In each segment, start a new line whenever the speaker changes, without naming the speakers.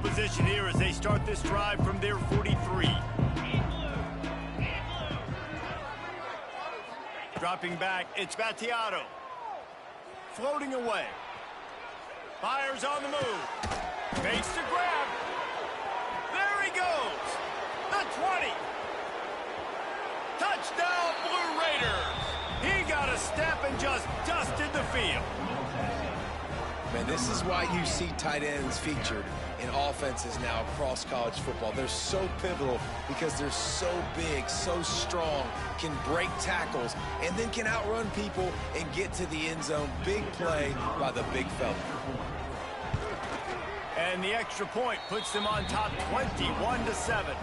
field position here as they start this drive from their 43. Dropping back, it's Battiato. Floating away. Fires on the move. Makes the grab. There he goes. The 20. Touchdown, Blue Raiders. He got a step and just dusted the field.
Man, this is why you see tight ends featured in offenses now across college football. They're so pivotal because they're so big, so strong, can break tackles, and then can outrun people and get to the end zone. Big play by the big fella.
And the extra point puts them on top 21-7.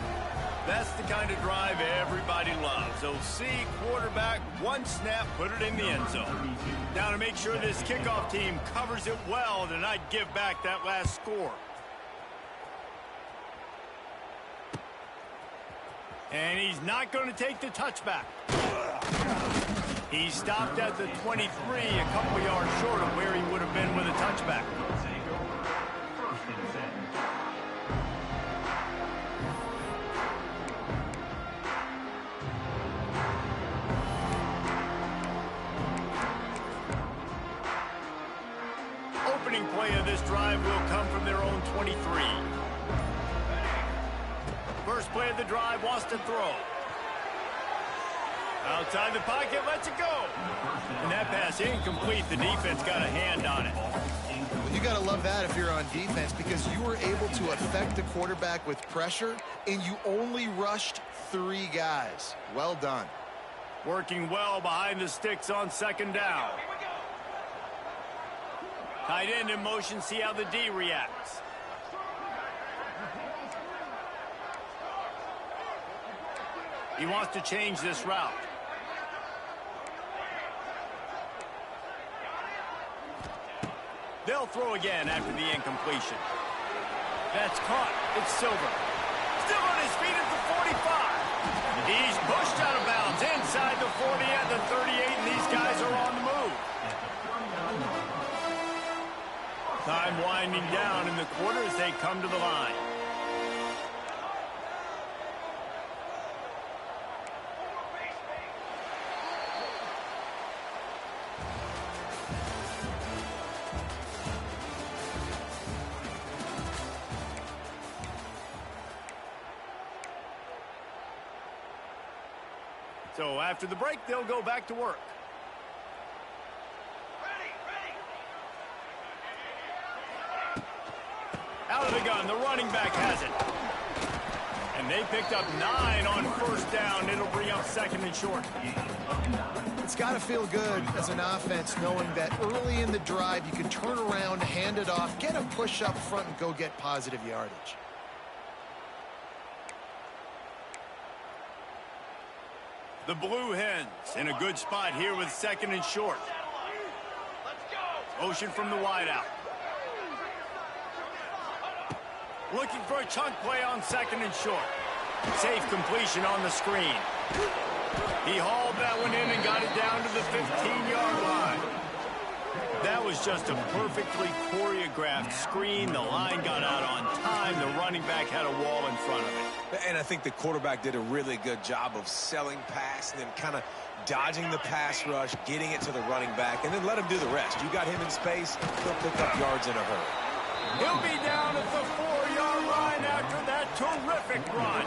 That's the kind of drive everybody loves. OC, quarterback, one snap, put it in the end zone. Now to make sure this kickoff team covers it well to not give back that last score. And he's not going to take the touchback. He stopped at the 23, a couple yards short of where he would have been with a touchback. Opening play of this drive will come from their own 23. First play of the drive, wants to throw. Outside the pocket, lets it go. And that pass incomplete. The defense got a hand on it.
Well, you got to love that if you're on defense, because you were able to affect the quarterback with pressure, and you only rushed 3 guys. Well done.
Working well behind the sticks on second down. Tight end in motion, see how the D reacts. He wants to change this route. They'll throw again after the incompletion. That's caught. It's Silver. Still on his feet at the 45. He's pushed out of bounds inside the 40 at the 38, and these guys are on the move. Time winding down in the quarter as they come to the line. So after the break, they'll go back to work. Out of the gun, the running back has it. And they picked up 9 on first down. It'll bring up second and short.
It's got to feel good as an offense knowing that early in the drive you can turn around, hand it off, get a push up front, and go get positive yardage.
The Blue Hens in a good spot here with second and short. Motion from the wideout. Looking for a chunk play on second and short. Safe completion on the screen. He hauled that one in and got it down to the 15-yard line. That was just a perfectly choreographed screen. The line got out on time. The running back had a wall in front of it.
And I think the quarterback did a really good job of selling pass and then kind of dodging the pass rush, getting it to the running back, and then let him do the rest. You got him in space, he'll pick up yards in a hurry.
He'll be down at the 4-yard line after that terrific run.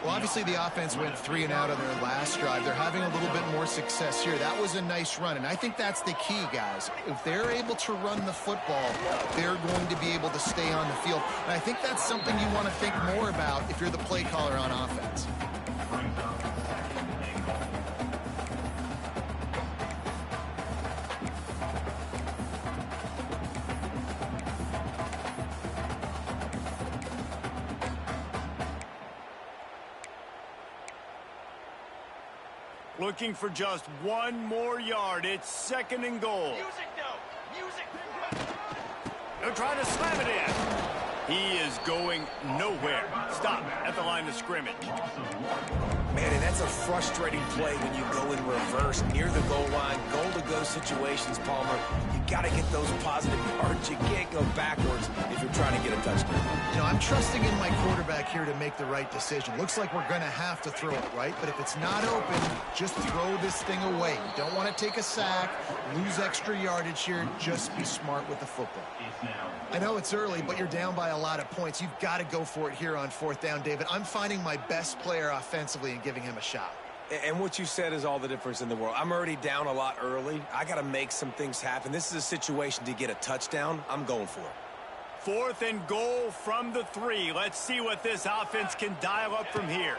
Well, obviously the offense went 3 and out on their last drive. They're having a little bit more success here. That was a nice run, and I think that's the key, guys. If they're able to run the football, they're going to be able to stay on the field. And I think that's something you want to think more about if you're the play caller on offense.
Looking for just 1 more yard. It's second and goal. They're trying to slam it in. He is going nowhere. Stop at the line of scrimmage.
Man, and that's a frustrating play when you go in reverse near the goal line. Goal-to-go situations, Palmer. You got to get those positive yards. You can't go backwards if you're trying to get a touchdown.
You know, I'm trusting in my quarterback here to make the right decision. Looks like we're going to have to throw it, right? But if it's not open, just throw this thing away. You don't want to take a sack, lose extra yardage here. Just be smart with the football. I know it's early, but you're down by a lot of points. You've got to go for it here on 4th down, David. I'm finding my best player offensively and giving him a shot.
And what you said is all the difference in the world. I'm already down a lot early. I got to make some things happen. This is a situation to get a touchdown. I'm going for it.
4th and goal from the 3. Let's see what this offense can dial up from here.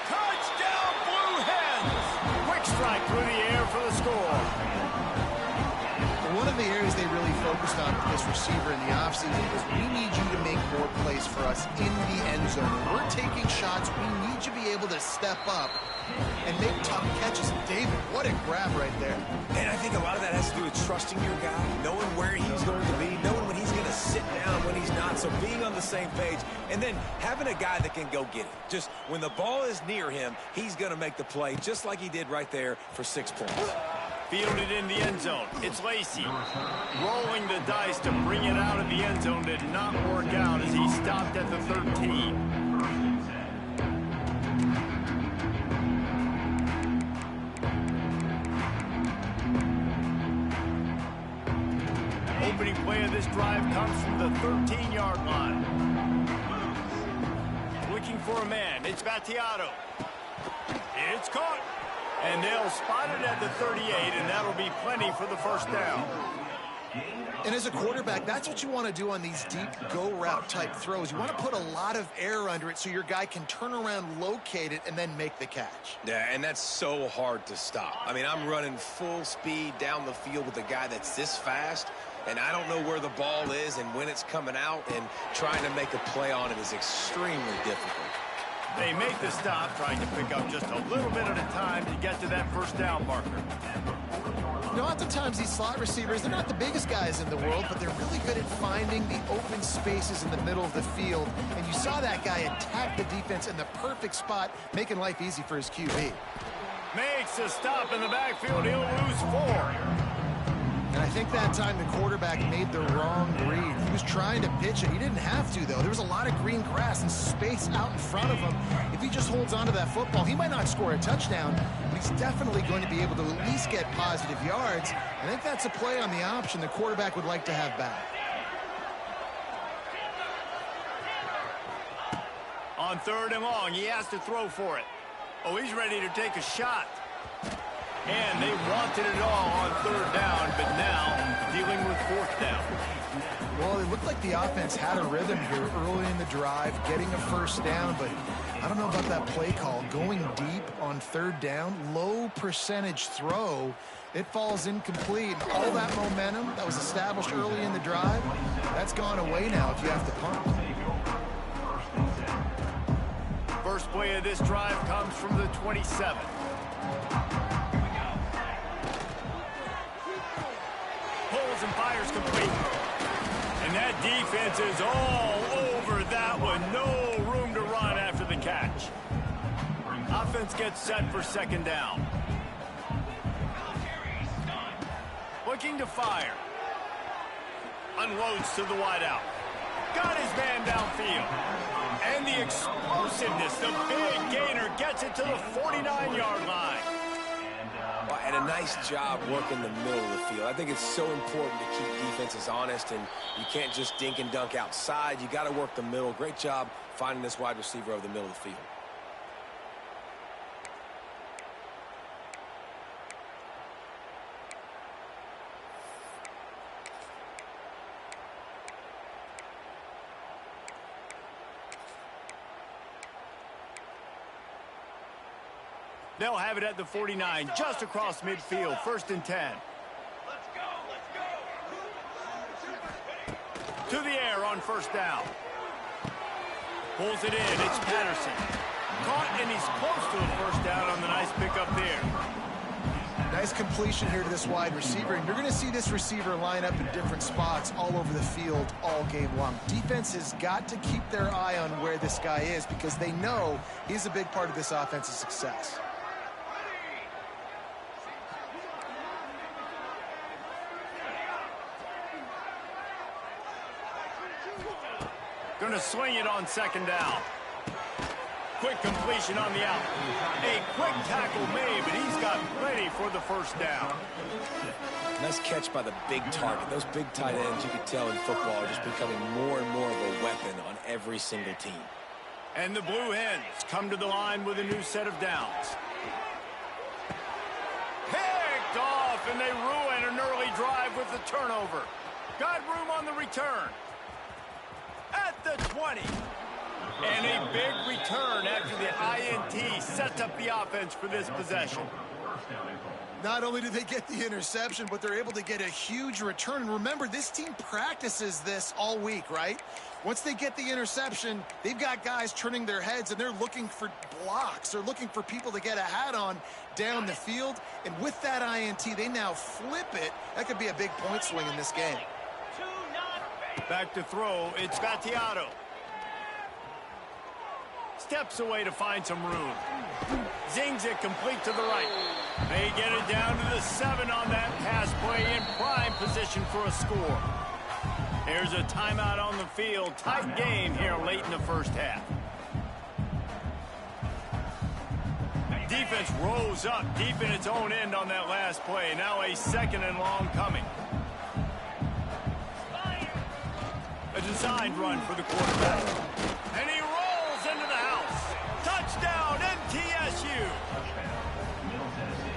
Touchdown, Blue Hens! Quick strike through the air for the score.
One of the areas they really focused on with this receiver in the offseason was we need you to make more plays for us in the end zone. When we're taking shots, we need you to be able to step up and make tough catches. David, what a grab right there.
And I think a lot of that has to do with trusting your guy, knowing where he's going to be, knowing when he's going to sit down, when he's not, so being on the same page, and then having a guy that can go get it. Just when the ball is near him, he's going to make the play, just like he did right there for 6 points.
Fielded in the end zone. It's Lacy. Rolling the dice to bring it out of the end zone did not work out as he stopped at the 13. Opening play of this drive comes from the 13-yard line. Looking for a man. It's Battiato. It's caught. And they'll spot it at the 38, and that'll be plenty for the first down.
And as a quarterback, that's what you want to do on these deep go route type throws. You want to put a lot of air under it so your guy can turn around, locate it, and then make the catch.
Yeah, and that's so hard to stop. I mean, I'm running full speed down the field with a guy that's this fast, and I don't know where the ball is and when it's coming out, and trying to make a play on it is extremely difficult.
They make the stop, trying to pick up just a little bit at a time to get to that first down marker.
You know, oftentimes these slot receivers, they're not the biggest guys in the world, but they're really good at finding the open spaces in the middle of the field. And you saw that guy attack the defense in the perfect spot, making life easy for his QB.
Makes a stop in the backfield. He'll lose 4.
And I think that time the quarterback made the wrong read. He was trying to pitch it. He didn't have to, though. There was a lot of green grass and space out in front of him. If he just holds on to that football, he might not score a touchdown, but he's definitely going to be able to at least get positive yards. I think that's a play on the option the quarterback would like to have back.
On 3rd and long, he has to throw for it. Oh, he's ready to take a shot. And they wanted it all on 3rd down, but now dealing with 4th down.
Well, it looked like the offense had a rhythm here early in the drive, getting a first down, but I don't know about that play call. Going deep on 3rd down, low percentage throw, it falls incomplete. All that momentum that was established early in the drive, that's gone away now if you have to punt.
First play of this drive comes from the 27. Pulls and fires complete. And that defense is all over that one. No room to run after the catch. Offense gets set for 2nd down. Looking to fire. Unloads to the wideout. Got his man downfield. And the explosiveness, the big gainer gets it to the 49-yard line.
And a nice job working the middle of the field. I think it's so important to keep defenses honest, and you can't just dink and dunk outside. You got to work the middle. Great job finding this wide receiver over the middle of the field.
They'll have it at the 49, just across midfield, 1st and 10. To the air on 1st down. Pulls it in, it's Patterson. Caught, and he's close to a 1st down on the nice pickup there.
Nice completion here to this wide receiver, and you're going to see this receiver line up in different spots all over the field all game long. Defense has got to keep their eye on where this guy is because they know he's a big part of this offense's success.
Going to swing it on second down. Quick completion on the out. A quick tackle made, but he's got plenty for the first down.
Nice catch by the big target. Those big tight ends, you can tell in football, are just becoming more and more of a weapon on every single team.
And the Blue Hens come to the line with a new set of downs. Picked off, and they ruin an early drive with the turnover. Got room on the return. At the 20. And a big return after the INT sets up the offense for this possession.
Not only do they get the interception, but they're able to get a huge return. And remember, this team practices this all week, right? Once they get the interception, they've got guys turning their heads, and they're looking for blocks. They're looking for people to get a hat on down the field. And with that INT, they now flip it. That could be a big point swing in this game.
Back to throw, it's Gattiato. Steps away to find some room. Zings it complete to the right. They get it down to the 7 on that pass play in prime position for a score. There's a timeout on the field. Tight game here late in the first half. Defense rose up deep in its own end on that last play. Now a second and long coming. A designed run for the quarterback. And he rolls into the house. Touchdown, MTSU.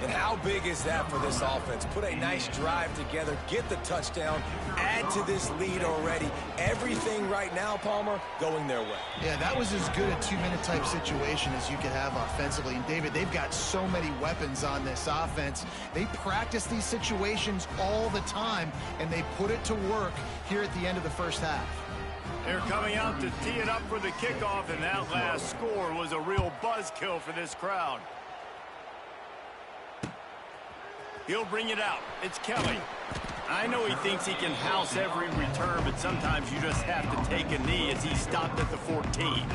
And how big is that for this offense? Put a nice drive together, get the touchdown, add to this lead already. Everything right now, Palmer, going their way.
Yeah, that was as good a 2-minute type situation as you could have offensively. And, David, they've got so many weapons on this offense. They practice these situations all the time, and they put it to work here at the end of the first half.
They're coming out to tee it up for the kickoff, and that last score was a real buzzkill for this crowd. He'll bring it out. It's Kelly. I know he thinks he can house every return, but sometimes you just have to take a knee as he stopped at the 14.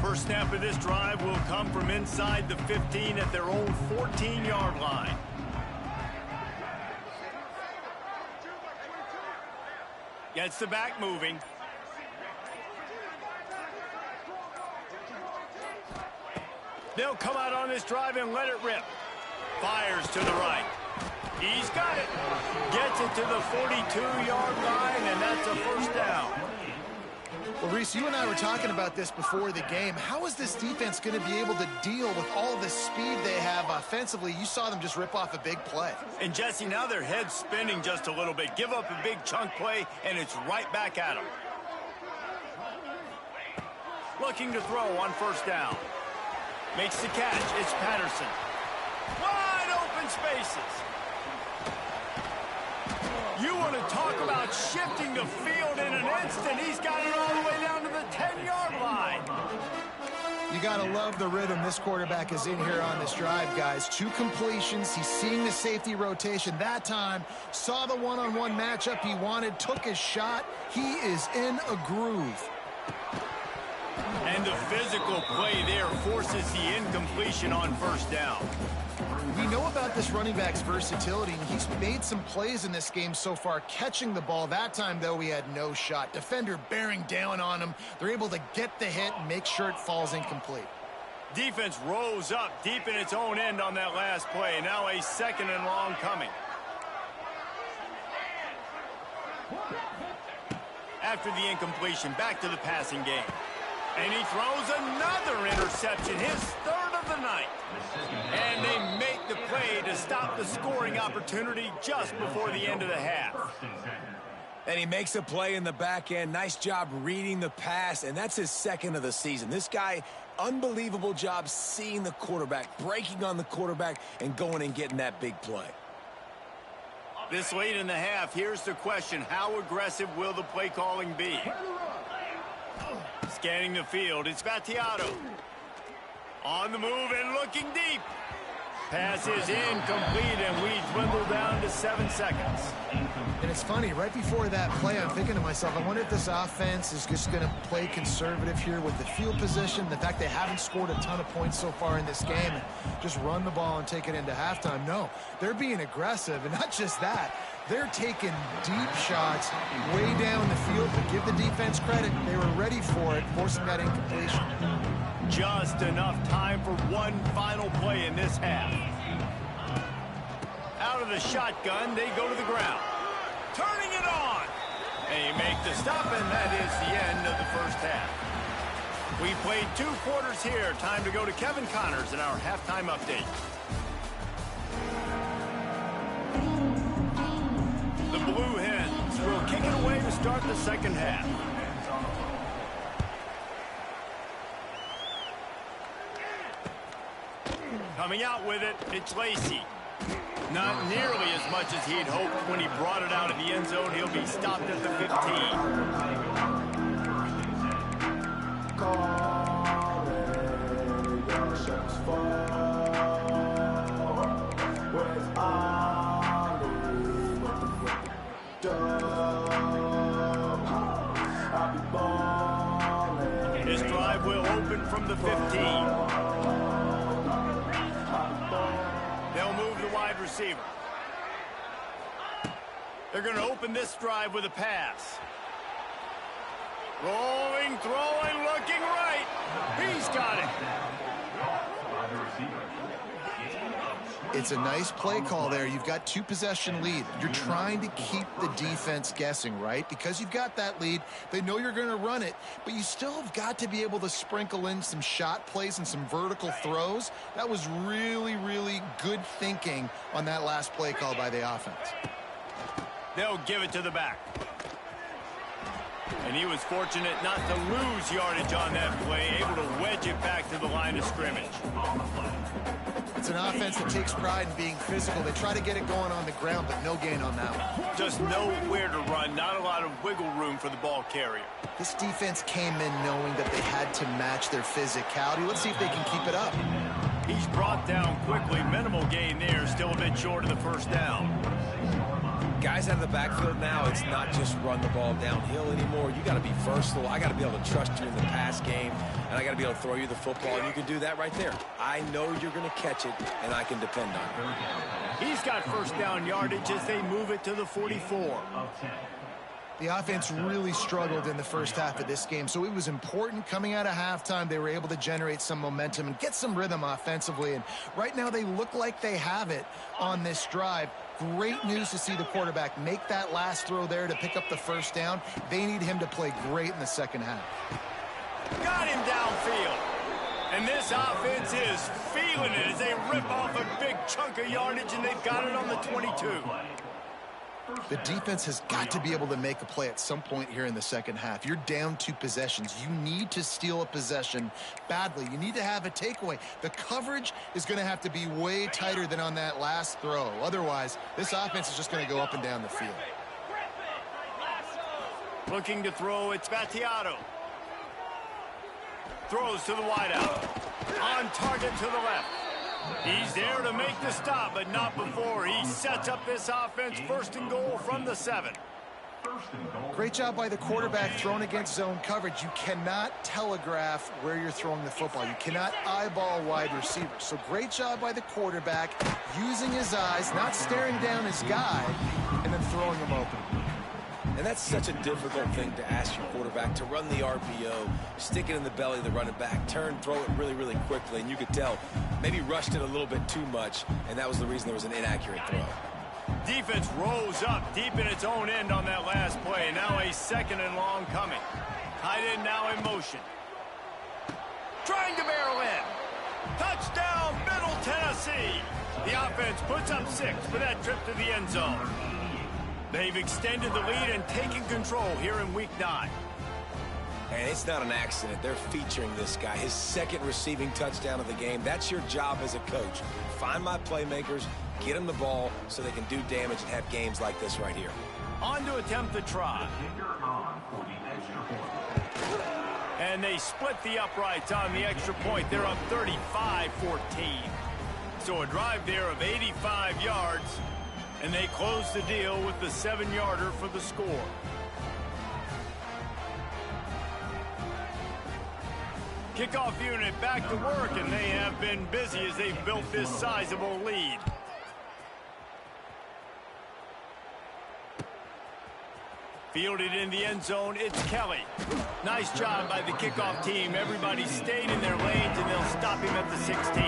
First snap of this drive will come from inside the 15 at their own 14-yard line. Gets the back moving. They'll come out on this drive and let it rip. Fires to the right. He's got it. Gets it to the 42-yard line, and that's a first down.
Well, Reese, you and I were talking about this before the game. How is this defense going to be able to deal with all the speed they have offensively? You saw them just rip off a big play.
And, Jesse, now their head's spinning just a little bit. Give up a big chunk play, and it's right back at them. Looking to throw on first down. Makes the catch. It's Patterson. Wide open spaces. You want to talk about shifting the field in an instant. He's got it all the way down to the 10-yard line.
You got to love the rhythm this quarterback is in here on this drive, guys. 2 completions. He's seeing the safety rotation that time. Saw the one-on-one matchup he wanted. Took his shot. He is in a groove.
And the physical play there forces the incompletion on first down.
We know about this running back's versatility, and he's made some plays in this game so far, catching the ball. That time, though, he had no shot. Defender bearing down on him. They're able to get the hit and make sure it falls incomplete.
Defense rose up deep in its own end on that last play. Now a second and long coming. After the incompletion, back to the passing game. And he throws another interception, his 3rd of the night. And they make the play to stop the scoring opportunity just before the end of the half.
And he makes a play in the back end. Nice job reading the pass, and that's his 2nd of the season. This guy, unbelievable job seeing the quarterback, breaking on the quarterback, and going and getting that big play.
This late in the half, here's the question. How aggressive will the play calling be? Scanning the field, it's Gattiato. On the move and looking deep. Pass is incomplete, and we dwindle down to 7 seconds.
And it's funny, right before that play, I'm thinking to myself, I wonder if this offense is just going to play conservative here with the field position, the fact they haven't scored a ton of points so far in this game, and just run the ball and take it into halftime. No, they're being aggressive, and not just that. They're taking deep shots way down the field, but give the defense credit. They were ready for it, forcing that incompletion.
Just enough time for one final play in this half. Out of the shotgun, they go to the ground. Turning it on. They make the stop, and that is the end of the first half. We played 2 quarters here. Time to go to Kevin Connors in our halftime update. The Blue Hens will kick it away to start the second half. Coming out with it, it's Lacey. Not nearly as much as he'd hoped when he brought it out of the end zone. He'll be stopped at the 15. This drive will open from the 15. They'll move the wide receiver. They're going to open this drive with a pass. Rolling, throwing, looking right. He's got it.
It's a nice play call there. You've got 2-possession lead. You're trying to keep the defense guessing, right? Because you've got that lead, they know you're going to run it, but you still have got to be able to sprinkle in some shot plays and some vertical throws. That was really, really good thinking on that last play call by the offense.
They'll give it to the back. And he was fortunate not to lose yardage on that play, able to wedge it back to the line of scrimmage.
It's an offense that takes pride in being physical. They try to get it going on the ground, but no gain on that one.
Just nowhere to run, not a lot of wiggle room for the ball carrier.
This defense came in knowing that they had to match their physicality. Let's see if they can keep it up.
He's brought down quickly. Minimal gain there, still a bit short of the first down.
Guys out of the backfield now, it's not just run the ball downhill anymore. You got to be versatile. I got to be able to trust you in the pass game, and I got to be able to throw you the football, and you can do that right there. I know you're going to catch it, and I can depend on it.
He's got first down yardage as they move it to the 44.
The offense really struggled in the first half of this game, so it was important coming out of halftime. They were able to generate some momentum and get some rhythm offensively, and right now they look like they have it on this drive. Great news to see the quarterback make that last throw there to pick up the first down. They need him to play great in the second half.
Got him downfield. And this offense is feeling it as they rip off a big chunk of yardage, and they've got it on the 22.
The defense has got to be able to make a play at some point here in the second half. You're down 2 possessions. You need to steal a possession badly. You need to have a takeaway. The coverage is going to have to be way tighter than on that last throw. Otherwise, this offense is just going to go up and down the field.
Looking to throw, it's Battiato. Throws to the wideout. On target to the left. He's there to make the stop, but not before he sets up this offense. 1st and goal from the 7.
Great job by the quarterback thrown against zone coverage. You cannot telegraph where you're throwing the football. You cannot eyeball wide receivers. So great job by the quarterback using his eyes, not staring down his guy, and then throwing him open.
And that's such a difficult thing to ask your quarterback, to run the RPO, stick it in the belly of the running back, turn, throw it really, really quickly. And you could tell maybe rushed it a little bit too much, and that was the reason there was an inaccurate throw.
Defense rose up deep in its own end on that last play. Now a 2nd and long coming. Tight end now in motion. Trying to barrel in. Touchdown, Middle Tennessee. The offense puts up 6 for that trip to the end zone. They've extended the lead and taken control here in Week 9.
And it's not an accident. They're featuring this guy. His 2nd receiving touchdown of the game. That's your job as a coach. Find my playmakers, get them the ball so they can do damage and have games like this right here.
On to attempt the try. And they split the uprights on the extra point. They're up 35-14. So a drive there of 85 yards, and they close the deal with the 7-yarder for the score. Kickoff unit back to work, and they have been busy as they've built this sizable lead. Fielded in the end zone, it's Kelly. Nice job by the kickoff team. Everybody stayed in their lanes, and they'll stop him at the 16.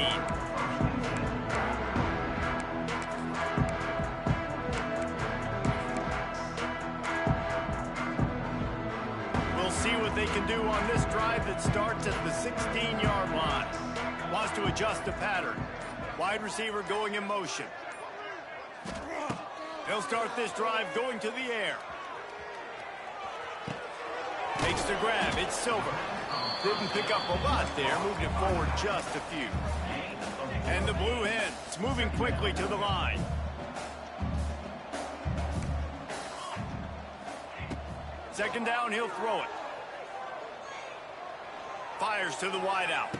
We'll see what they can do on this drive that starts at the 16-yard line. Wants to adjust the pattern. Wide receiver going in motion. They'll start this drive going to the air. Makes the grab. It's Silver. Didn't pick up a lot there. Moved it forward just a few. And the Blue Hens moving quickly to the line. Second down, he'll throw it. Fires to the wideout.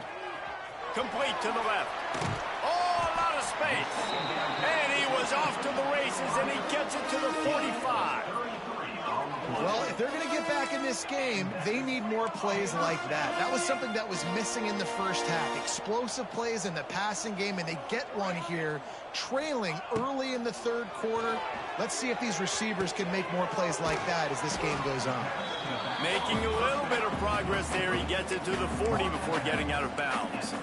Complete to the left. Oh, a lot of space. And he was off to the races, and he gets it to the 45.
Well, if they're going to get back in this game, they need more plays like that. That was something that was missing in the first half. Explosive plays in the passing game, and they get one here, trailing early in the third quarter. Let's see if these receivers can make more plays like that as this game goes on.
Making a little bit of progress there. He gets it to the 40 before getting out of bounds.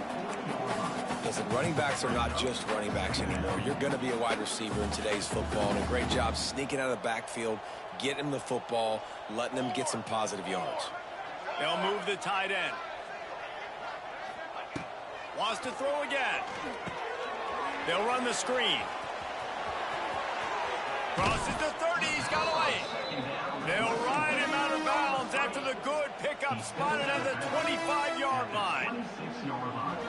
Listen, running backs are not just running backs anymore. You're going to be a wide receiver in today's football, and a great job sneaking out of the backfield, getting him the football, letting them get some positive yards.
They'll move the tight end. Wants to throw again. They'll run the screen. Crosses the 30. He's got away. They'll ride him out of bounds after the good pickup spotted at the 25-yard line.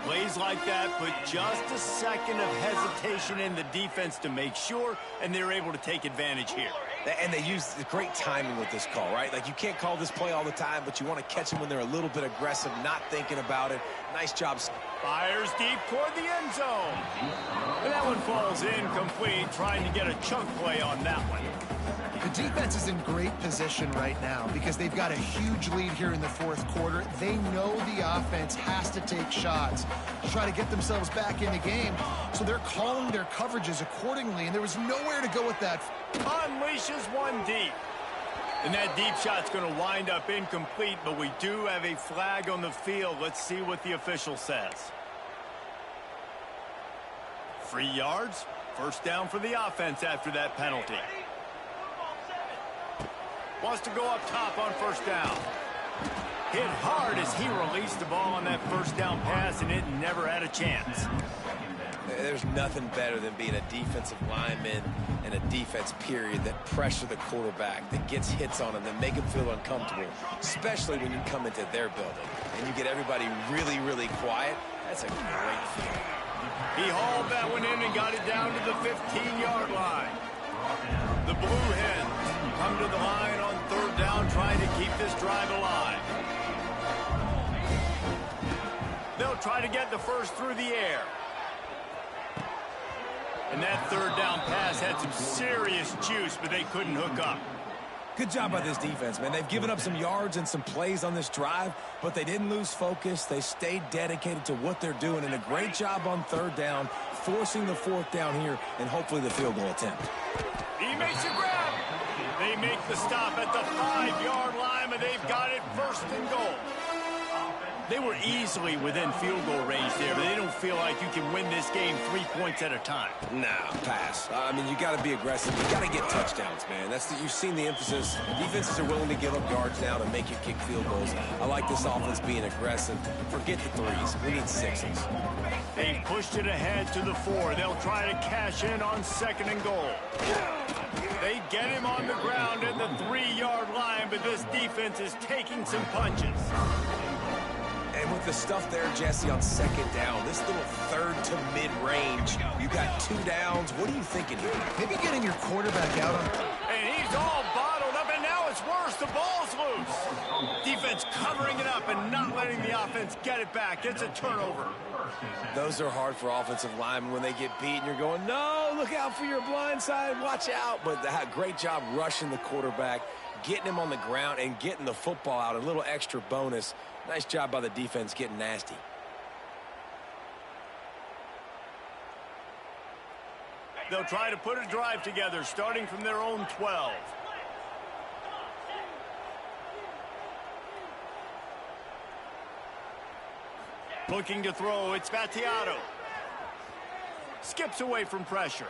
Plays like that put just a second of hesitation in the defense to make sure, and they're able to take advantage here.
And they use the great timing with this call, right? Like, you can't call this play all the time, but you want to catch them when they're a little bit aggressive, not thinking about it. Nice job.
Fires deep toward the end zone. And that one falls incomplete, trying to get a chunk play on that one.
The defense is in great position right now because they've got a huge lead here in the fourth quarter. They know the offense has to take shots to try to get themselves back in the game, so they're calling their coverages accordingly, and there was nowhere to go with that.
Unleashes one deep. And that deep shot's going to wind up incomplete, but we do have a flag on the field. Let's see what the official says. 3 yards. First down for the offense after that penalty. Wants to go up top on first down. Hit hard as he released the ball on that first down pass, and it never had a chance.
There's nothing better than being a defensive lineman and a defense period that pressure the quarterback, that gets hits on him, that make him feel uncomfortable, especially when you come into their building and you get everybody really, really quiet. That's a great feeling.
He hauled that one in and got it down to the 15-yard line. The Blue Hens come to the line on third down, trying to keep this drive alive. They'll try to get the first through the air. And that third down pass had some serious juice, but they couldn't hook up.
Good job by this defense, man. They've given up some yards and some plays on this drive, but they didn't lose focus. They stayed dedicated to what they're doing, and a great job on third down, forcing the fourth down here, and hopefully the field goal attempt.
He makes a grab. They make the stop at the 5-yard line, but they've got it first and goal. They were easily within field goal range there, but they don't feel like you can win this game 3 points at a time.
Nah, pass. I mean, you got to be aggressive. You got to get touchdowns, man. You've seen the emphasis. Defenses are willing to give up yards now to make you kick field goals. I like this offense being aggressive. Forget the threes. We need sixes.
They pushed it ahead to the 4. They'll try to cash in on second and goal. They get him on the ground at the 3-yard line, but this defense is taking some punches.
And with the stuff there, Jesse, on second down, this little third to mid-range, you got 2 downs. What are you thinking here?
Maybe getting your quarterback out on.
And he's all bottled up, and now it's working. reverse. The ball's loose. Defense covering it up and not letting the offense get it back. It's a turnover.
Those are hard for offensive linemen when they get beat and you're going, no, look out for your blind side, watch out. But great job rushing the quarterback, getting him on the ground and getting the football out. A little extra bonus. Nice job by the defense getting nasty.
They'll try to put a drive together, starting from their own 12. Looking to throw, it's Battiato. Skips away from pressure.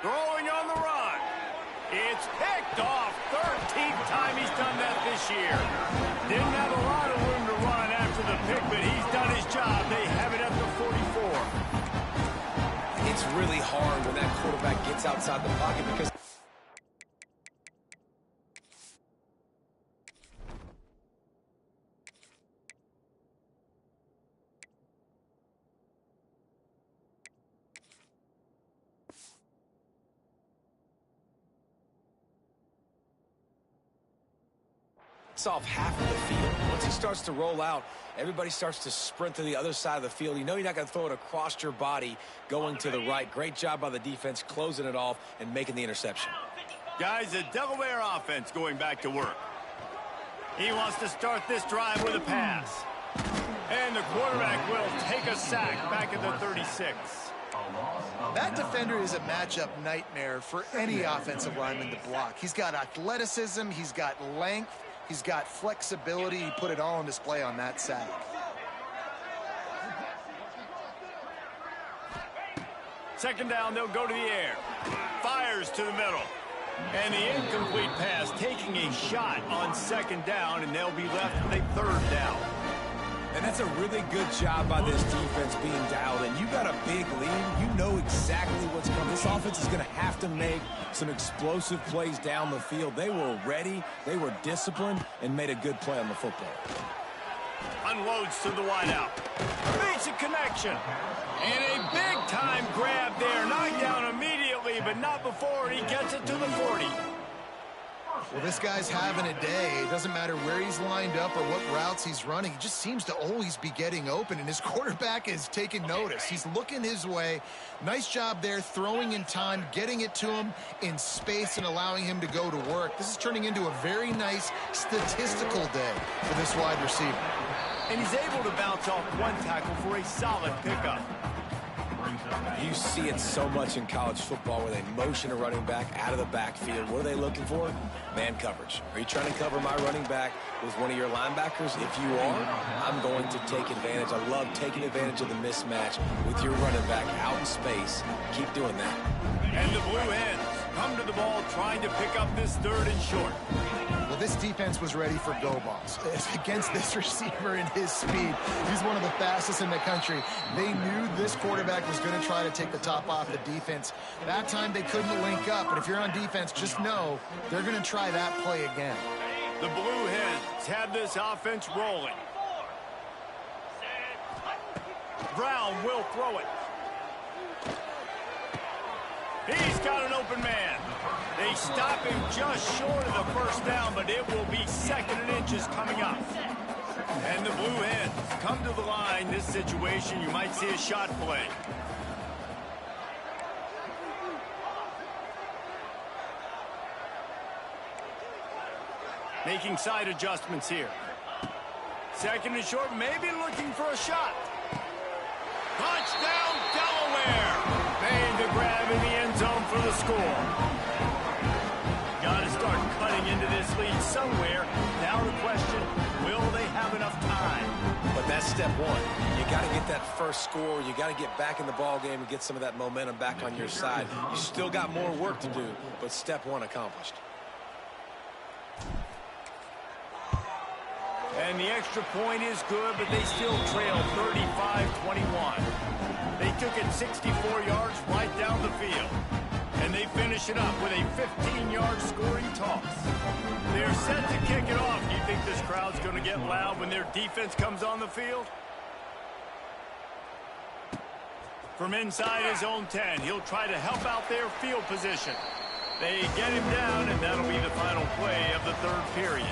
Throwing on the run. It's picked off. 13th time he's done that this year. Didn't have a lot of room to run after the pick, but he's done his job. They have it at the 44.
It's really hard when that quarterback gets outside the pocket because off half of the field. Once he starts to roll out, everybody starts to sprint to the other side of the field. You know you're not going to throw it across your body going to the right. Great job by the defense closing it off and making the interception.
Guys, the Delaware offense going back to work. He wants to start this drive with a pass. And the quarterback will take a sack back at the 36.
That defender is a matchup nightmare for any offensive lineman to block. He's got athleticism, he's got length, he's got flexibility. He put it all on display on that sack.
Second down, they'll go to the air. Fires to the middle. And the incomplete pass taking a shot on second down, and they'll be left with a third down.
And that's a really good job by this defense being dialed in. You got a big lead. You know exactly what's coming. This offense is going to have to make some explosive plays down the field. They were ready. They were disciplined and made a good play on the football.
Unloads to the wideout. Makes a connection. And a big-time grab there. Knocked down immediately, but not before he gets it to the 40.
Well, this guy's having a day. It doesn't matter where he's lined up or what routes he's running. He just seems to always be getting open, and his quarterback is taking notice. He's looking his way. Nice job there, throwing in time, getting it to him in space and allowing him to go to work. This is turning into a very nice statistical day for this wide receiver.
And he's able to bounce off one tackle for a solid pickup.
You see it so much in college football where they motion a running back out of the backfield. What are they looking for? Man coverage. Are you trying to cover my running back with one of your linebackers? If you are, I'm going to take advantage. I love taking advantage of the mismatch with your running back out in space. Keep doing that.
And the Blue Hens come to the ball trying to pick up this third and short.
Well, this defense was ready for go balls. Against this receiver and his speed, he's one of the fastest in the country. They knew this quarterback was going to try to take the top off the defense. That time they couldn't link up, but if you're on defense, just know they're going to try that play again.
The Blue Hens have this offense rolling. Brown will throw it. He's got an open man. They stop him just short of the first down, but it will be second and inches coming up. And the Blue Hens come to the line. This situation, you might see a shot play. Making side adjustments here. Second and short, maybe looking for a shot. Touchdown, Delaware! Made the grab in the end zone for the score. Got to start cutting into this lead somewhere. Now the question, will they have enough time?
But that's step one. You got to get that first score. You got to get back in the ball game and get some of that momentum back on your side. You still got more work to do, but step one accomplished.
And the extra point is good, but they still trail 35-21. They took it 64 yards right down the field. And they finish it up with a 15-yard scoring toss. They're set to kick it off. Do you think this crowd's going to get loud when their defense comes on the field? From inside his own 10, he'll try to help out their field position. They get him down, and that'll be the final play of the third period.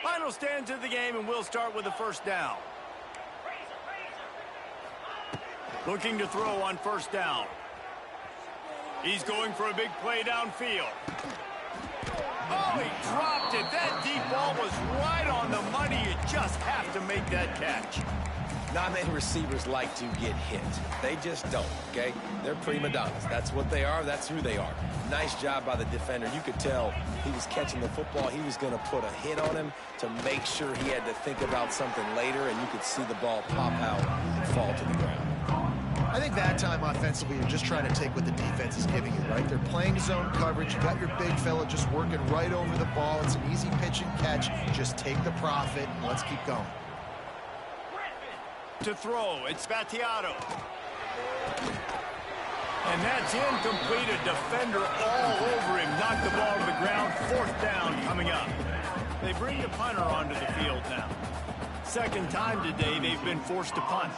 Final stands of the game, and we'll start with the first down. Looking to throw on first down. He's going for a big play downfield. Oh, he dropped it. That deep ball was right on the money. You just have to make that catch.
Not many receivers like to get hit. They just don't, okay? They're prima donnas. That's what they are. That's who they are. Nice job by the defender. You could tell he was catching the football. He was going to put a hit on him to make sure he had to think about something later, and you could see the ball pop out and fall to the ground.
I think that time offensively, you're just trying to take what the defense is giving you, right? They're playing zone coverage. You got your big fella just working right over the ball. It's an easy pitch and catch. Just take the profit and let's keep going.
To throw, it's Spatiato. And that's incomplete. A defender all over him. Knocked the ball to the ground. Fourth down coming up. They bring the punter onto the field now. Second time today they've been forced to punt.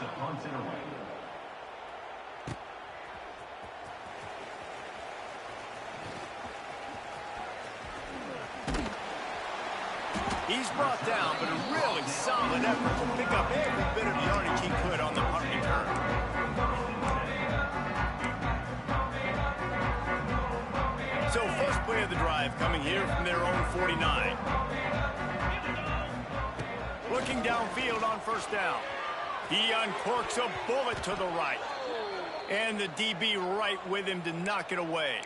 He's brought down, but a really solid effort to pick up every bit of yardage he could on the punt return. So first play of the drive coming here from their own 49. Looking downfield on first down. He uncorks a bullet to the right. And the DB right with him to knock it away.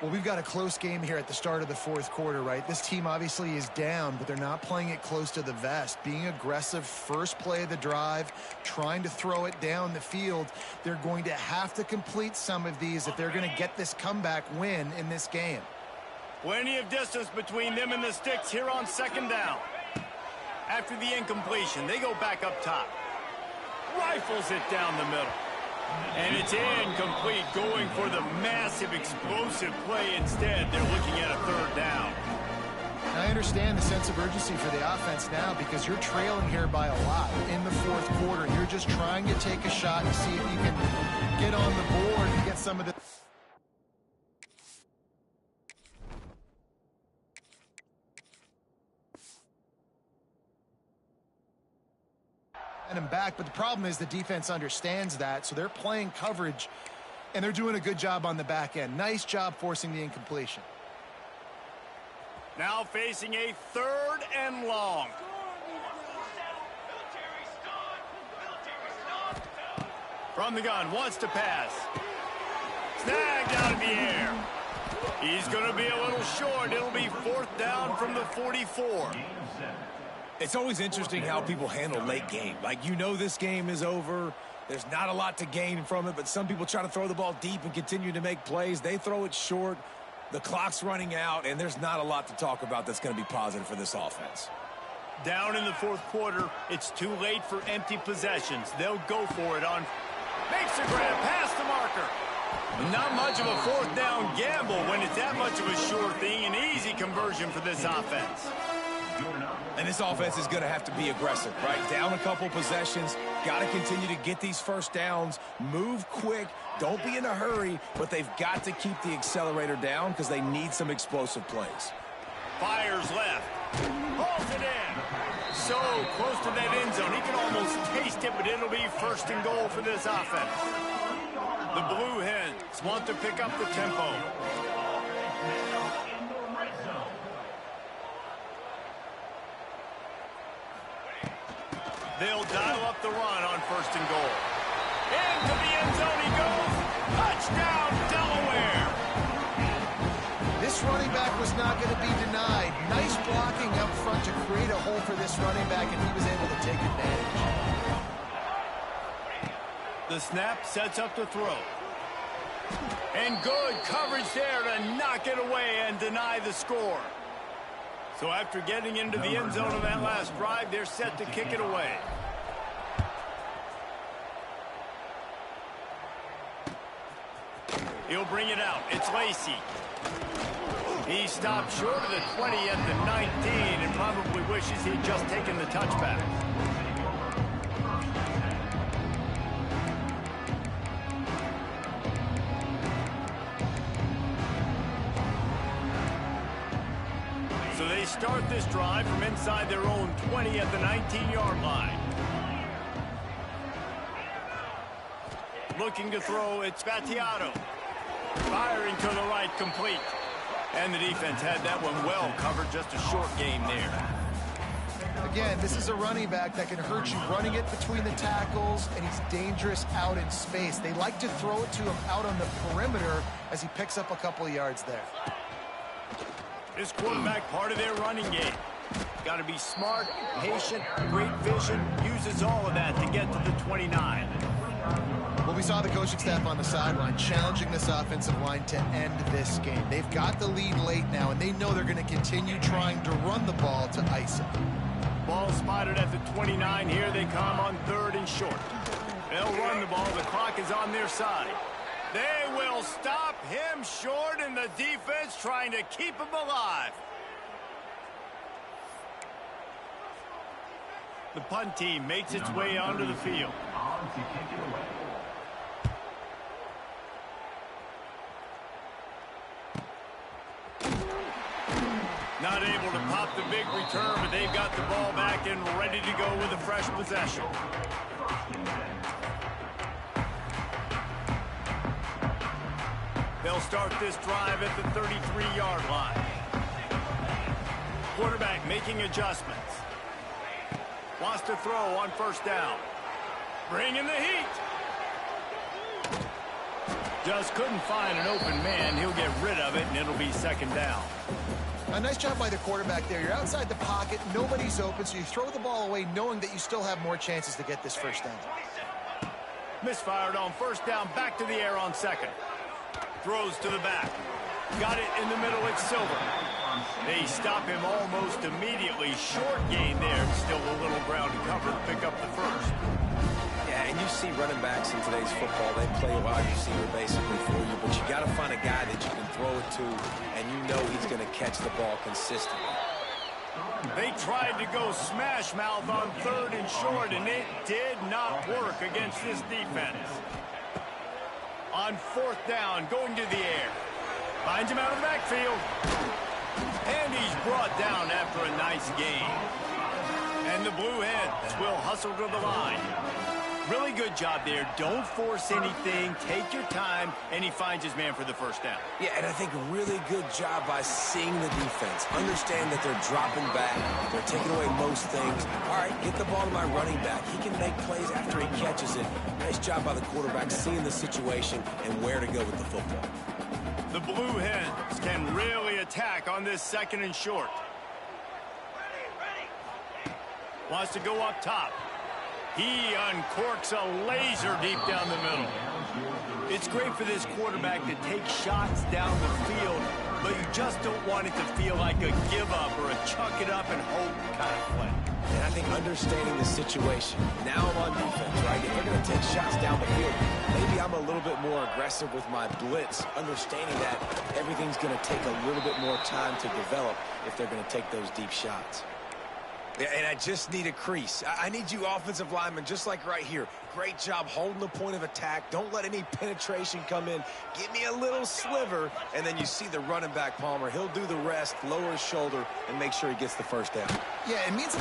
Well, we've got a close game here at the start of the fourth quarter, right? This team obviously is down, but they're not playing it close to the vest. Being aggressive, first play of the drive, trying to throw it down the field. They're going to have to complete some of these if they're going to get this comeback win in this game.
Plenty of distance between them and the sticks here on second down. After the incompletion, they go back up top. Rifles it down the middle. And it's incomplete, going for the massive explosive play instead. They're looking at a third down.
I understand the sense of urgency for the offense now because you're trailing here by a lot in the fourth quarter. You're just trying to take a shot and see if you can get on the board and get some of the... and him back, but the problem is the defense understands that, so they're playing coverage, and they're doing a good job on the back end. Nice job forcing the incompletion.
Now facing a third and long. From the gun, wants to pass. Snagged out of the air. He's going to be a little short. It'll be fourth down from the 44.
It's always interesting how people handle late game. Like, you know this game is over. There's not a lot to gain from it, but some people try to throw the ball deep and continue to make plays. They throw it short. The clock's running out, and there's not a lot to talk about that's going to be positive for this offense.
Down in the fourth quarter, it's too late for empty possessions. They'll go for it on... Makes the grab past the marker. Not much of a fourth down gamble when it's that much of a sure thing. An easy conversion for this offense.
And this offense is going to have to be aggressive, right? Down a couple possessions, got to continue to get these first downs, move quick, don't be in a hurry, but they've got to keep the accelerator down because they need some explosive plays.
Fires left. Holds it in. So close to that end zone. He can almost taste it, but it'll be first and goal for this offense. The Blue Hens want to pick up the tempo. They'll dial up the run on first and goal. Into the end zone he goes. Touchdown, Delaware.
This running back was not going to be denied. Nice blocking up front to create a hole for this running back, and he was able to take advantage.
The snap sets up the throw. And good coverage there to knock it away and deny the score. So after getting into the end zone on that last drive, they're set to kick it away. He'll bring it out. It's Lacey. He stopped short of the 20 at the 19 and probably wishes he'd just taken the touchback. So they start this drive from inside their own 20 at the 19-yard line. Looking to throw, it's Battiato. Firing to the right, complete. And the defense had that one well covered, just a short game there.
Again, this is a running back that can hurt you running it between the tackles, and he's dangerous out in space. They like to throw it to him out on the perimeter as he picks up a couple of yards there.
This quarterback, part of their running game. Got to be smart, patient, great vision, uses all of that to get to the 29.
Well, we saw the coaching staff on the sideline challenging this offensive line to end this game. They've got the lead late now, and they know they're going to continue trying to run the ball to ice it.
Ball spotted at the 29. Here they come on 3rd and short. They'll run the ball. The clock is on their side. They will stop him short, and the defense trying to keep him alive. The punt team makes its way onto the field. Not able to pop the big return, but they've got the ball back and ready to go with a fresh possession. They'll start this drive at the 33-yard line. Quarterback making adjustments. Wants to throw on 1st down. Bringing the heat. Just couldn't find an open man. He'll get rid of it, and it'll be 2nd down.
A nice job by the quarterback there. You're outside the pocket, nobody's open, so you throw the ball away knowing that you still have more chances to get this 1st down.
Misfired on 1st down, back to the air on 2nd. Throws to the back. Got it in the middle, it's Silver. They stop him almost immediately. Short gain there, still a little ground to cover to pick up the 1st.
Yeah, and you see running backs in today's football, they play a wide receiver basically for you, but you got to find a guy that you can throw it to, and you know he's going to catch the ball consistently.
They tried to go smash mouth on 3rd and short, and it did not work against this defense. On 4th down, going to the air. Finds him out of the backfield. And he's brought down after a nice gain. And the Blue Hens will hustle to the line. Really good job there. Don't force anything. Take your time. And he finds his man for the 1st down.
Yeah, and I think a really good job by seeing the defense. Understand that they're dropping back. They're taking away most things. All right, get the ball to my running back. He can make plays after he catches it. Nice job by the quarterback seeing the situation and where to go with the football.
The Blue Hens can really attack on this 2nd and short. Wants to go up top. He uncorks a laser deep down the middle. It's great for this quarterback to take shots down the field, but you just don't want it to feel like a give-up or a chuck it up and hope kind of play.
And I think understanding the situation, now I'm on defense, right? If they're going to take shots down the field, maybe I'm a little bit more aggressive with my blitz, understanding that everything's going to take a little bit more time to develop if they're going to take those deep shots. And I just need a crease. I need you offensive linemen, just like right here. Great job holding the point of attack. Don't let any penetration come in. Give me a little sliver, and then you see the running back, Palmer. He'll do the rest, lower his shoulder, and make sure he gets the 1st down.
Yeah, it means...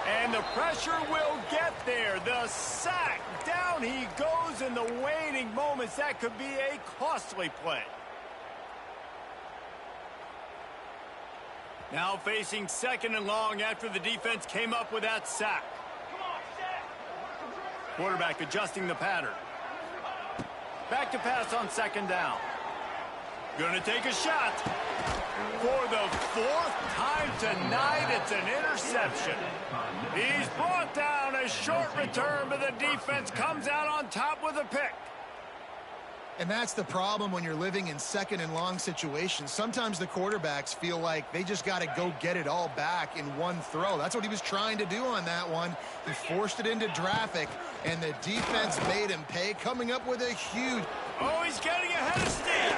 And the pressure will get there. The sack. Down he goes in the waning moments. That could be a costly play. Now facing 2nd and long after the defense came up with that sack. Quarterback adjusting the pattern. Back to pass on 2nd down. Gonna take a shot. For the 4th time tonight, it's an interception. He's brought down, a short return, but the defense comes out on top with a pick.
And that's the problem when you're living in 2nd and long situations. Sometimes the quarterbacks feel like they just got to go get it all back in one throw. That's what he was trying to do on that one. He forced it into traffic, and the defense made him pay, coming up with a huge...
Oh, he's getting ahead of steam.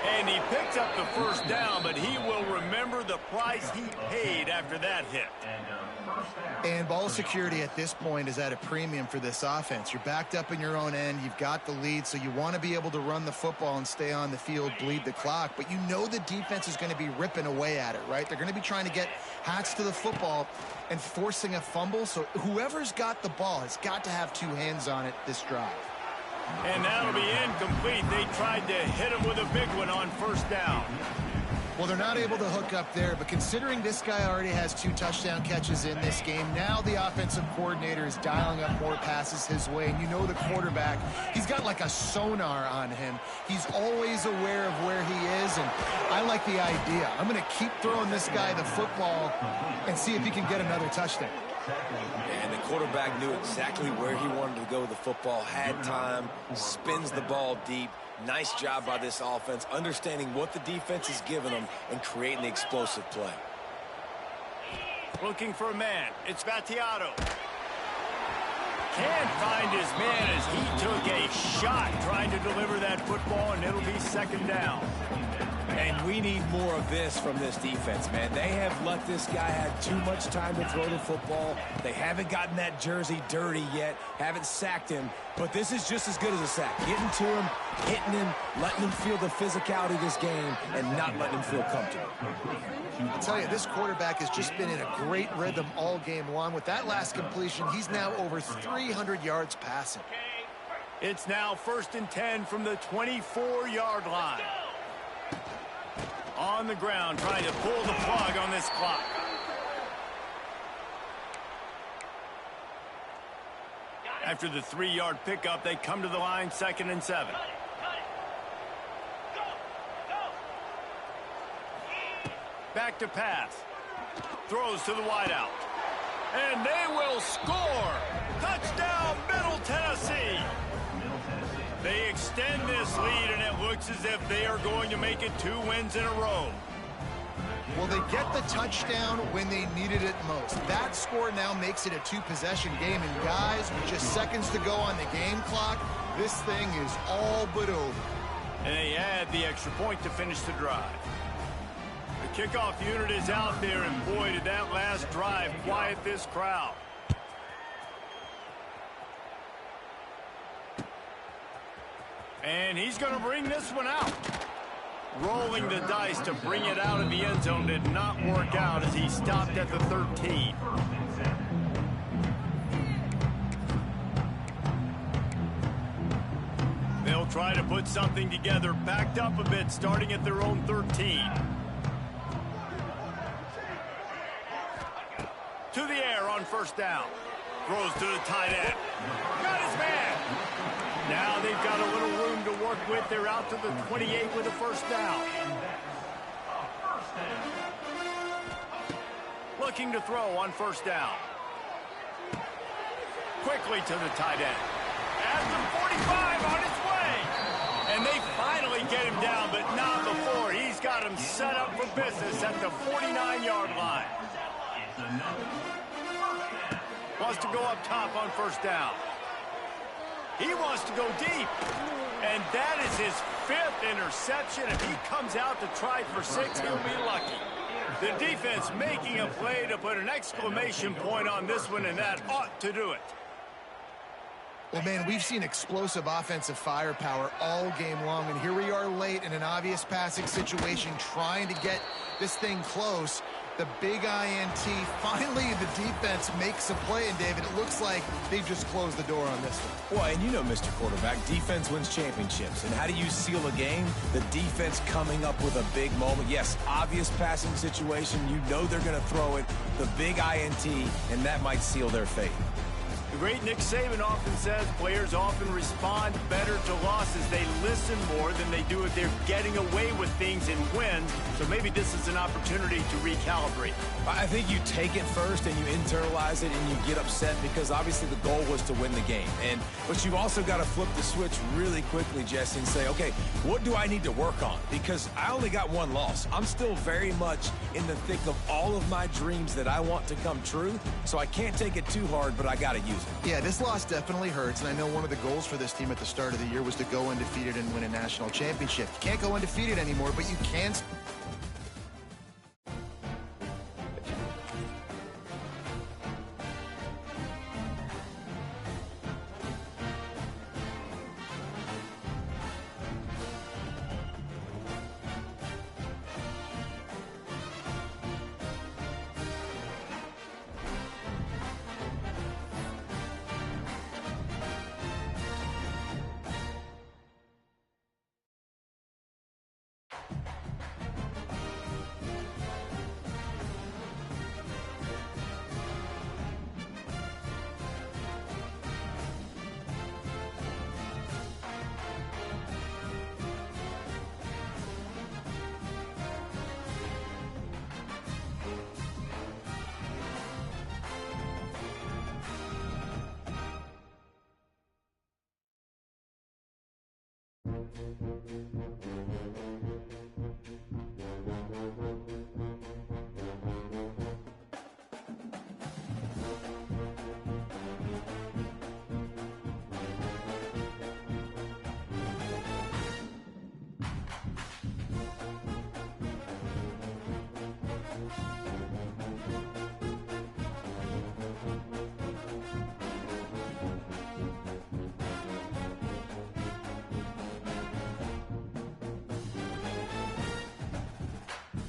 And he picks up the first down, but he will remember the price he paid after that hit.
And ball security at this point is at a premium for this offense. You're backed up in your own end. You've got the lead, so you want to be able to run the football and stay on the field, bleed the clock. But you know the defense is going to be ripping away at it, right? They're going to be trying to get hats to the football and forcing a fumble. So whoever's got the ball has got to have two hands on it this drive.
And that'll be incomplete. They tried to hit him with a big one on first down.
Well, they're not able to hook up there, but considering this guy already has 2 touchdown catches in this game, now the offensive coordinator is dialing up more passes his way. And you know the quarterback, he's got like a sonar on him. He's always aware of where he is, and I like the idea. I'm going to keep throwing this guy the football and see if he can get another touchdown.
And the quarterback knew exactly where he wanted to go with the football, had time, spins the ball deep. Nice job by this offense, understanding what the defense is giving them and creating the explosive play.
Looking for a man. It's Battiato. Can't find his man as he took a shot trying to deliver that football, and it'll be second down.
And we need more of this from this defense, man. They have let this guy have too much time to throw the football. They haven't gotten that jersey dirty yet, haven't sacked him. But this is just as good as a sack. Getting to him, hitting him, letting him feel the physicality of this game, and not letting him feel comfortable.
I'll tell you, this quarterback has just been in a great rhythm all game long. With that last completion, he's now over 300 yards passing.
It's now 1st and 10 from the 24-yard line. On the ground, trying to pull the plug on this clock. After the 3-yard pickup, they come to the line, 2nd and 7. Back to pass. Throws to the wideout. And they will score! Touchdown, Middle Tennessee! They extend this lead, and it looks as if they are going to make it 2 wins in a row.
Well, they get the touchdown when they needed it most. That score now makes it a 2-possession game. And, guys, with just seconds to go on the game clock, this thing is all but over.
And they add the extra point to finish the drive. The kickoff unit is out there, and, boy, did that last drive quiet this crowd. And he's going to bring this one out. Rolling the dice to bring it out of the end zone did not work out as he stopped at the 13. They'll try to put something together, backed up a bit, starting at their own 13. To the air on first down. Throws to the tight end. Got his man. Now they've got a little room to work with. They're out to the 28 with a first down. Looking to throw on first down. Quickly to the tight end. At the 45 on his way. And they finally get him down, but not before. He's got him set up for business at the 49-yard line. Wants to go up top on first down. He wants to go deep. And that is his 5th interception. If he comes out to try for 6, he'll be lucky. The defense making a play to put an exclamation point on this one, and that ought to do it.
Well, man, we've seen explosive offensive firepower all game long, and here we are late in an obvious passing situation trying to get this thing close. The big INT, finally the defense makes a play, and David, it looks like they've just closed the door on this one.
Well, and you know, Mr. Quarterback, defense wins championships. And how do you seal a game? The defense coming up with a big moment. Yes, obvious passing situation. You know they're going to throw it. The big INT, and that might seal their fate.
The great Nick Saban often says players often respond better to losses. They listen more than they do if they're getting away with things and wins. So maybe this is an opportunity to recalibrate.
I think you take it first and you internalize it and you get upset because obviously the goal was to win the game. But you've also got to flip the switch really quickly, Jesse, and say, okay, what do I need to work on? Because I only got one loss. I'm still very much in the thick of all of my dreams that I want to come true. So I can't take it too hard, but I got to use it.
Yeah, this loss definitely hurts, and I know one of the goals for this team at the start of the year was to go undefeated and win a national championship. You can't go undefeated anymore, but you can.